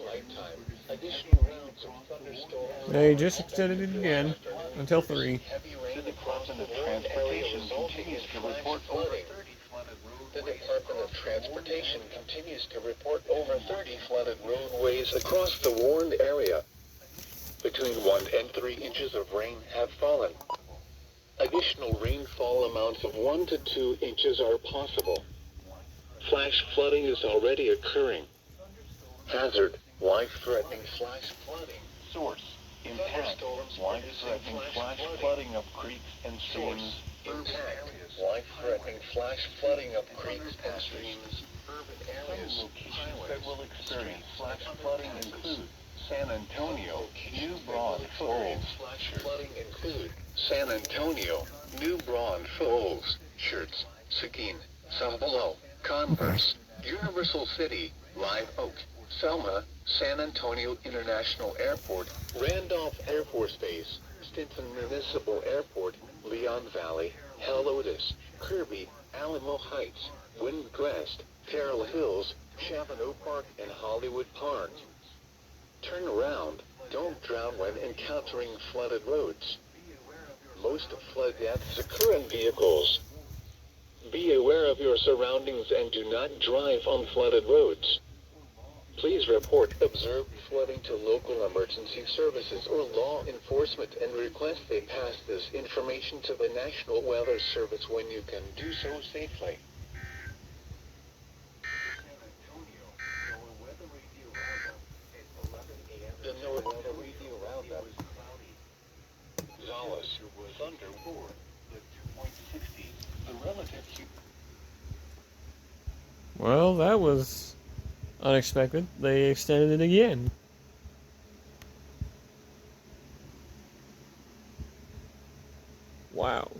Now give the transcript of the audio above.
Lifetime. Additional rounds of thunderstorms. They just extended it again until 3. Heavy rain across the Warren area resulting in flash flooding. The Department of Transportation continues to report over 30 flooded roadways across the Warren area. Between 1 and 3 inches of rain have fallen. Additional rainfall amounts of 1 to 2 inches are possible. Flash flooding is already occurring. Hazard, life-threatening flash flooding. Source, impact, life-threatening flash flooding of creeks and streams. Impact, life-threatening flash flooding of creeks and streams. Urban areas. Some locations that will experience flash flooding include San Antonio, New Braunfels. Flash flooding include San Antonio, New Braunfels, Shirts, Seguin, Sambolo, Converse, Universal City, Live Oak, Selma, San Antonio International Airport, Randolph Air Force Base, Stinson Municipal Airport, Leon Valley, Helotes, Kirby, Alamo Heights, Windcrest, Terrell Hills, Chavano Park, and Hollywood Park. Turn around, don't drown when encountering flooded roads. Most flood deaths occur in vehicles. Be aware of your surroundings and do not drive on flooded roads. Please report observed flooding to local emergency services or law enforcement and request they pass this information to the National Weather Service when you can do so safely. The NOAA Weather Radio Roundup. Zala's Thunder Ward, the 2.60, the relative Well, that was unexpected. They extended it again. Wow.